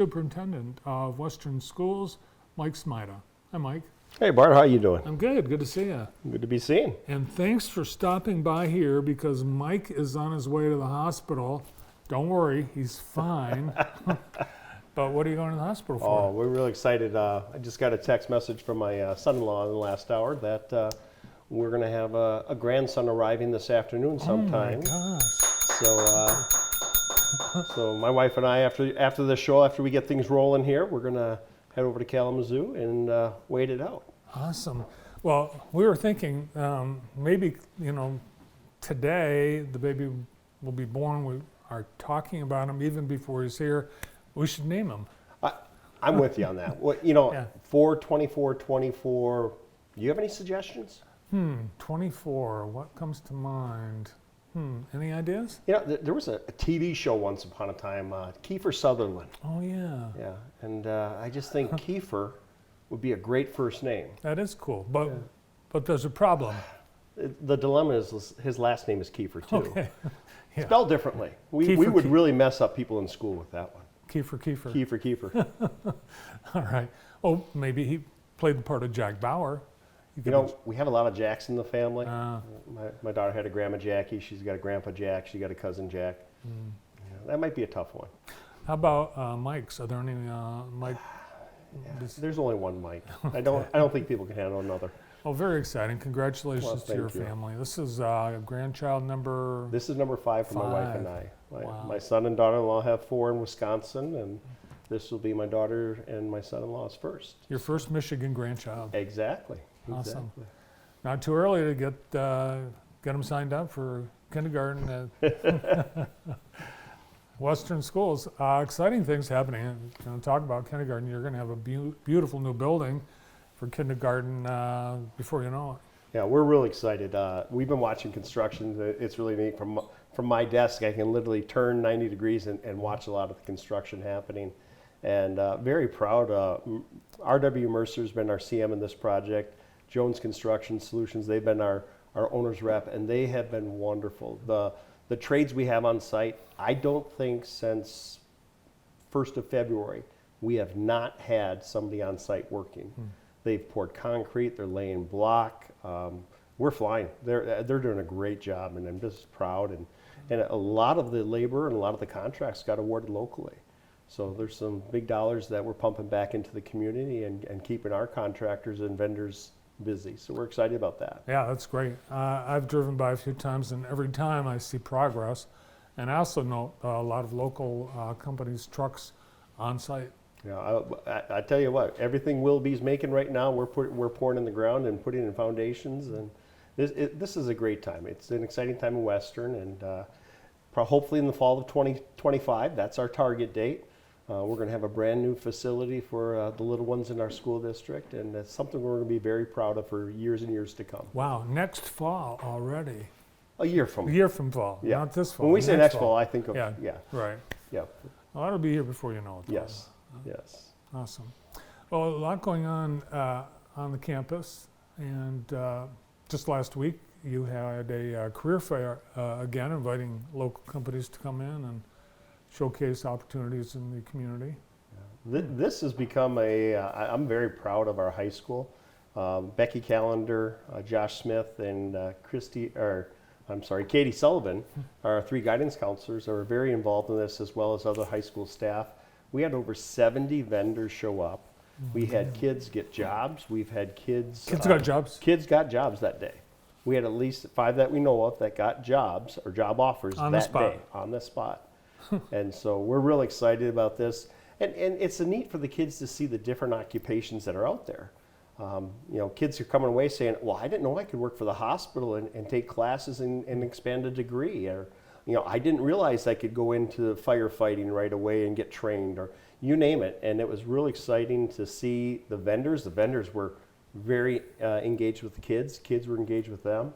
Superintendent of Western Schools, Mike Smajda. Hi, Mike. Hey Bart, how you doing? I'm good. Good to see you. Good to be seen. And thanks for stopping by here because Mike is on his way to the hospital. Don't worry, he's fine. But what are you going to the hospital for? Oh, we're really excited. I just got a text message from my son-in-law in the last hour that we're going to have a grandson arriving this afternoon sometime. Oh my gosh. So my wife and I, after the show, after we get things rolling here, we're going to head over to Kalamazoo and wait it out. Awesome. Well, we were thinking maybe, today the baby will be born. We are talking about him even before he's here. We should name him. I'm with you on that. Yeah. 4/24/24, do you have any suggestions? 24. What comes to mind? Any ideas? There was a TV show once upon a time, Kiefer Sutherland. Oh, yeah. Yeah, and I just think Kiefer would be a great first name. That is cool, but there's a problem. The dilemma is his last name is Kiefer, too. Okay. Yeah. Spelled differently. We would really mess up people in school with that one. Kiefer. Kiefer. All right. Oh, maybe he played the part of Jack Bauer. We have a lot of Jacks in the family. My daughter had a grandma Jackie. She's got a grandpa Jack. She got a cousin Jack. That might be a tough one. How about Mike's? Are there any Mike? There's only one Mike. I don't think people can handle another. Oh, very exciting! Congratulations to your thank you. family. This is grandchild number. This is number 5 for my wife and I. Wow. My son and daughter-in-law have 4 in Wisconsin, and this will be my daughter and my son-in-law's first. Your first Michigan grandchild. Exactly. Awesome. Not too early to get them signed up for kindergarten at Western Schools. Exciting things happening. Talk about kindergarten. You're going to have a beautiful new building for kindergarten before you know it. Yeah, we're really excited. We've been watching construction. It's really neat. From my desk, I can literally turn 90 degrees and watch a lot of the construction happening. And very proud. R.W. Mercer's been our CM in this project. Jones Construction Solutions, they've been our owner's rep, and they have been wonderful. The trades we have on site, I don't think since 1st of February, we have not had somebody on site working. They've poured concrete, they're laying block. We're flying. They're doing a great job, and I'm just proud. And a lot of the labor and a lot of the contracts got awarded locally. So there's some big dollars that we're pumping back into the community and keeping our contractors and vendors busy. So we're excited about that. Yeah, that's great. I've driven by a few times, and every time I see progress. And I also know a lot of local companies' trucks on site. Yeah, I tell you what, everything Will B's making right now, we're pouring in the ground and putting in foundations, and this is a great time. It's an exciting time in Western, and hopefully in the fall of 2025, that's our target date. We're going to have a brand new facility for the little ones in our school district, and it's something we're going to be very proud of for years and years to come. Wow, next fall already. A year from fall, yeah. Not this fall. When we say next fall, I think of, yeah. Right. Yeah. Well, that'll be here before you know it. Yes, yes. Awesome. Well, a lot going on the campus, and just last week you had a career fair again, inviting local companies to come in and showcase opportunities in the community. This has become I'm very proud of our high school. Becky Callender, Josh Smith, and Katie Sullivan, our 3 guidance counselors, are very involved in this, as well as other high school staff. We had over 70 vendors show up. We had kids get jobs. We've had kids. Kids got jobs? Kids got jobs that day. We had at least 5 that we know of that got jobs or job offers that day on the spot. And so we're real excited about this. And it's neat for the kids to see the different occupations that are out there. Kids are coming away saying, well, I didn't know I could work for the hospital and take classes and expand a degree. Or, I didn't realize I could go into firefighting right away and get trained, or you name it. And it was really exciting to see the vendors. The vendors were very engaged with the kids. Kids were engaged with them.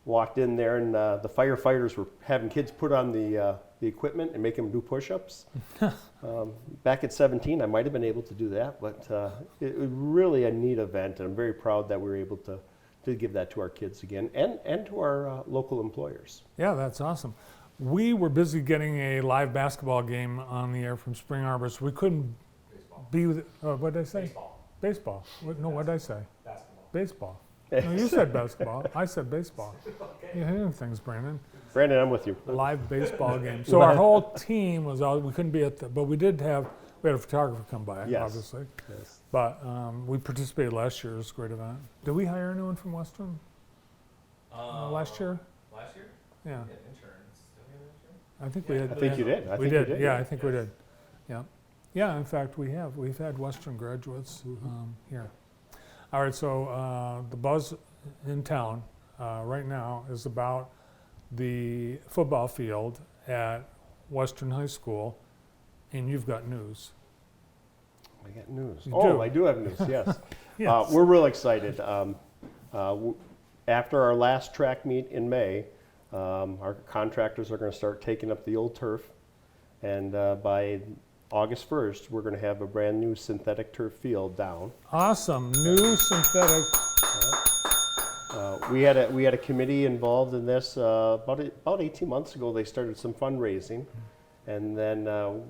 Walked in there, and the firefighters were having kids put on the equipment and make them do push-ups. Back at 17, I might have been able to do that, but it was really a neat event, and I'm very proud that we were able to give that to our kids again, and to our local employers. Yeah, that's awesome. We were busy getting a live basketball game on the air from Spring Arbor, so we couldn't What did I say? Baseball. Baseball. No, what did I say? Basketball. Baseball. No, you said basketball. I said baseball. Okay. You hear things, Brandon. Brandon, I'm with you. A live baseball game. So our whole team was out. We couldn't be but we had a photographer come by, Yes. obviously. Yes. But we participated last year. It was a great event. Did we hire anyone from Western last year? Last year? Yeah, We had interns. Did we have interns? I think we had. I think you did. I We think you did. Yeah, I think we Yes. did. Yeah. Yeah, in fact, we have. We've had Western graduates here. All right, so the buzz in town right now is about the football field at Western High School, and you've got news. I got news. You Oh, do. I do have news, yes. Yes. We're real excited. After our last track meet in May, our contractors are going to start taking up the old turf. And by August 1st, we're going to have a brand new synthetic turf field down. Awesome, new synthetic. We had a committee involved in this about 18 months ago. They started some fundraising, and then the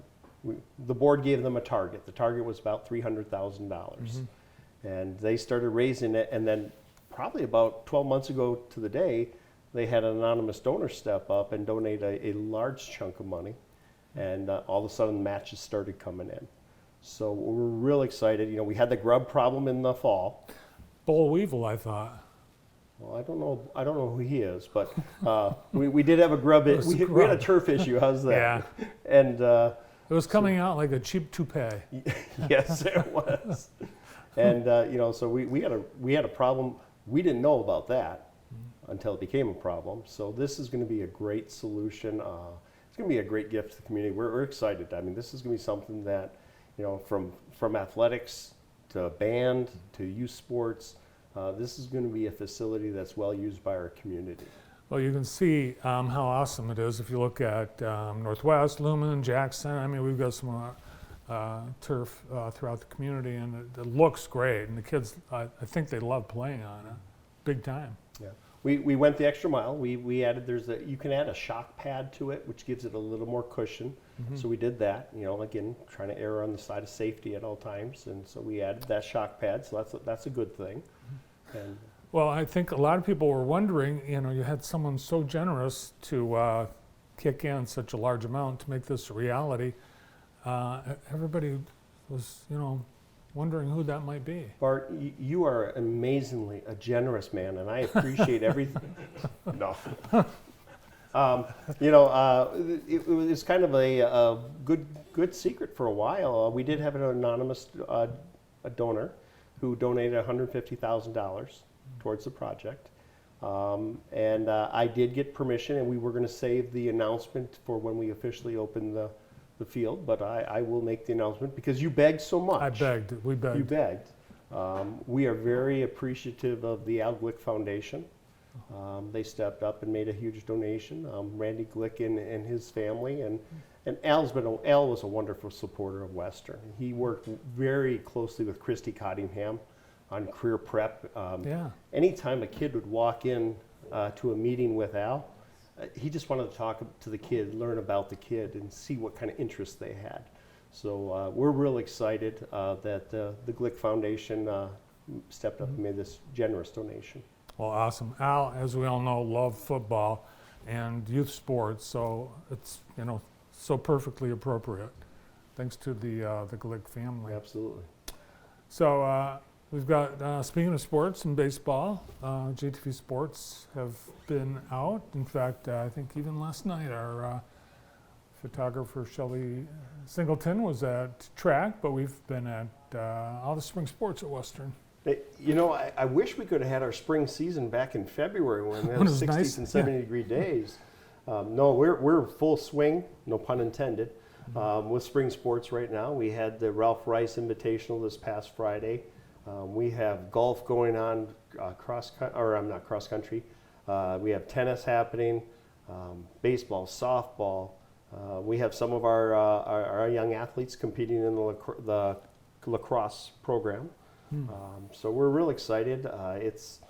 board gave them a target. The target was about $300,000, and they started raising it. And then probably about 12 months ago to the day, they had an anonymous donor step up and donate a large chunk of money, and all of a sudden matches started coming in. So we're real excited. You know, we had the grub problem in the fall. Boll Weevil, I thought. Well, I don't know who he is, but we did have a grub. It was We a had a grub. turf issue. How's that? Yeah. And It was coming out like a cheap toupee. yes, it was. And you know, so we had a problem. We didn't know about that until it became a problem. So this is going to be a great solution. It's going to be a great gift to the community. We're excited. I mean, this is going to be something that, you know, from athletics to band to youth sports. This is going to be a facility that's well used by our community. Well, you can see how awesome it is if you look at Northwest, Lumen, Jackson. I mean, we've got some turf throughout the community, and it looks great. And the kids, I think they love playing on it, big time. Yeah. We went the extra mile. We added, you can add a shock pad to it, which gives it a little more cushion. So we did that, you know, again, trying to err on the side of safety at all times. And so we added that shock pad, so that's a good thing. And Well, I think a lot of people were wondering, you know, you had someone so generous to kick in such a large amount to make this a reality. Everybody was, you know, wondering who that might be. Bart, you are amazingly a generous man, and I appreciate everything. No. You know, it was kind of a good secret for a while. We did have an anonymous a donor who donated $150,000 towards the project. And I did get permission, and we were going to save the announcement for when we officially opened the field, but I will make the announcement because you begged so much. I begged, we begged. You begged. We are very appreciative of the Al Glick Foundation. They stepped up and made a huge donation. Randy Glick and his family, and Al was a wonderful supporter of Western. He worked very closely with Christy Cottingham on career prep. Yeah. Anytime a kid would walk in to a meeting with Al, he just wanted to talk to the kid, learn about the kid, and see what kind of interests they had. So we're real excited that the Glick Foundation stepped up and made this generous donation. Well, awesome. Al, as we all know, loved football and youth sports, so it's, you know, so perfectly appropriate. Thanks to the Glick family. Absolutely. So we've got, speaking of sports and baseball, JTV Sports have been out. In fact, I think even last night our photographer Shelley Singleton was at track, but we've been at all the spring sports at Western. You know, I wish we could have had our spring season back in February when we When it had was 60s nice. and 70-degree days. No, we're full swing, no pun intended, with spring sports right now. We had the Ralph Rice Invitational this past Friday. We have golf going on, cross country. We have tennis happening, baseball, softball. We have some of our young athletes competing in the lacrosse program. So we're real excited. It's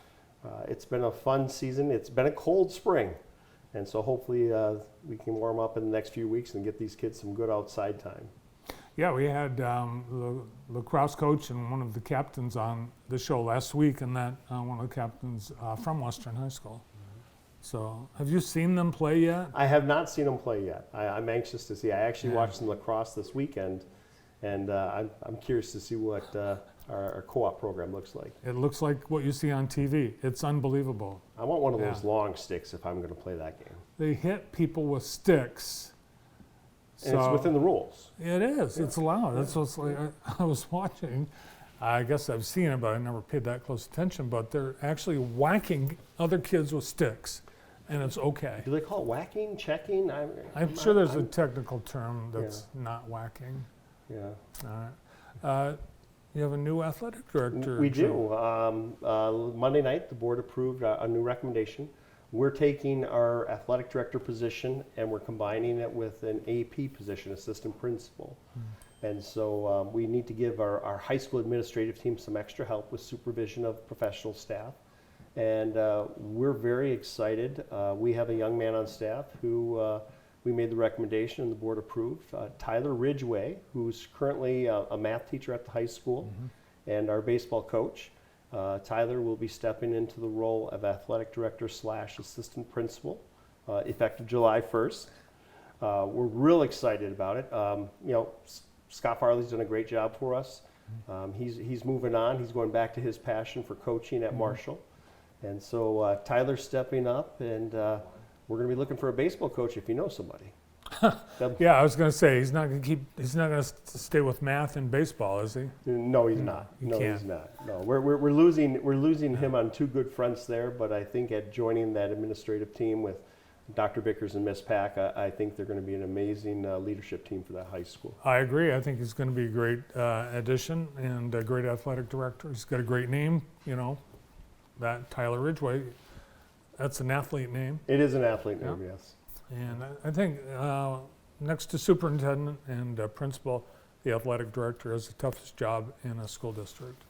been a fun season. It's been a cold spring, and so hopefully we can warm up in the next few weeks and get these kids some good outside time. Yeah, we had the lacrosse coach and one of the captains on the show last week, and that one of the captains from Western High School. So, have you seen them play yet? I have not seen them play yet. I'm anxious to see. I actually watched some lacrosse this weekend, and I'm curious to see what our co-op program looks like. It looks like what you see on TV. It's unbelievable. I want one of those long sticks if I'm going to play that game. They hit people with sticks. And it's within the rules. It is. Yeah. It's allowed. That's what's like. I was watching. I guess I've seen it, but I never paid that close attention. But they're actually whacking other kids with sticks, and it's okay. Do they call it whacking, checking? I'm sure there's a technical term that's not whacking. Yeah. All right. You have a new athletic director. We do. Monday night, the board approved a new recommendation. We're taking our athletic director position and we're combining it with an AP position, assistant principal. And so we need to give our high school administrative team some extra help with supervision of professional staff. And we're very excited. We have a young man on staff who we made the recommendation and the board approved. Tyler Ridgway, who's currently a math teacher at the high school and our baseball coach. Tyler will be stepping into the role of athletic director / assistant principal effective July 1st. We're real excited about it. Scott Farley's done a great job for us. He's moving on. He's going back to his passion for coaching at Marshall. And so Tyler's stepping up, and we're going to be looking for a baseball coach if you know somebody. Yeah, I was going to say he's not going to stay with math and baseball, is he? No, he's not. He's not. No, we're losing him on two good fronts there. But I think at joining that administrative team with Dr. Vickers and Miss Pack, I think they're going to be an amazing leadership team for that high school. I agree. I think he's going to be a great addition and a great athletic director. He's got a great name, that Tyler Ridgway. That's an athlete name. It is an athlete name, yes. And I think next to superintendent and principal, the athletic director has the toughest job in a school district.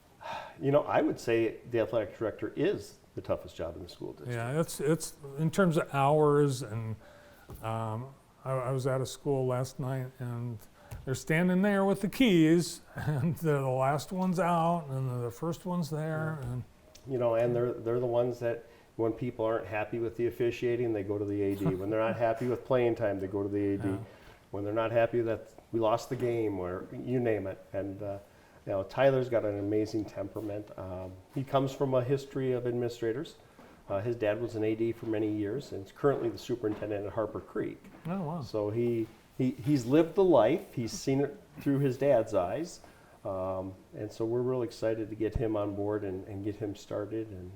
I would say the athletic director is the toughest job in the school district. Yeah, it's in terms of hours, and I was at a school last night, and they're standing there with the keys, and they're the last one's out, and they're the first one's there. And and they're the ones that, when people aren't happy with the officiating, they go to the AD. When they're not happy with playing time, they go to the AD. Yeah. When they're not happy that we lost the game, or you name it. And Tyler's got an amazing temperament. He comes from a history of administrators. His dad was an AD for many years, and is currently the superintendent at Harper Creek. Oh, wow. So he's lived the life. He's seen it through his dad's eyes. And so we're real excited to get him on board and get him started and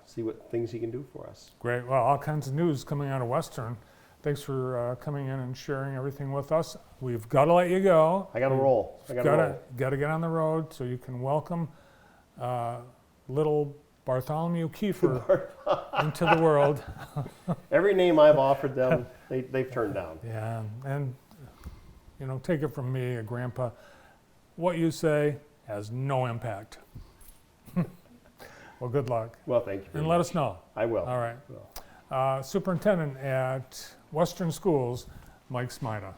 see what things he can do for us. Great. Well, all kinds of news coming out of Western. Thanks for coming in and sharing everything with us. We've got to let you go. I got to roll. Got to get on the road so you can welcome little Bartholomew Kiefer into the world. Every name I've offered them, they've turned down. Yeah, and take it from me, a grandpa. What you say has no impact. Well, good luck. Well, thank you. And let us know. I will. All right. Superintendent at Western Schools, Mike Smajda.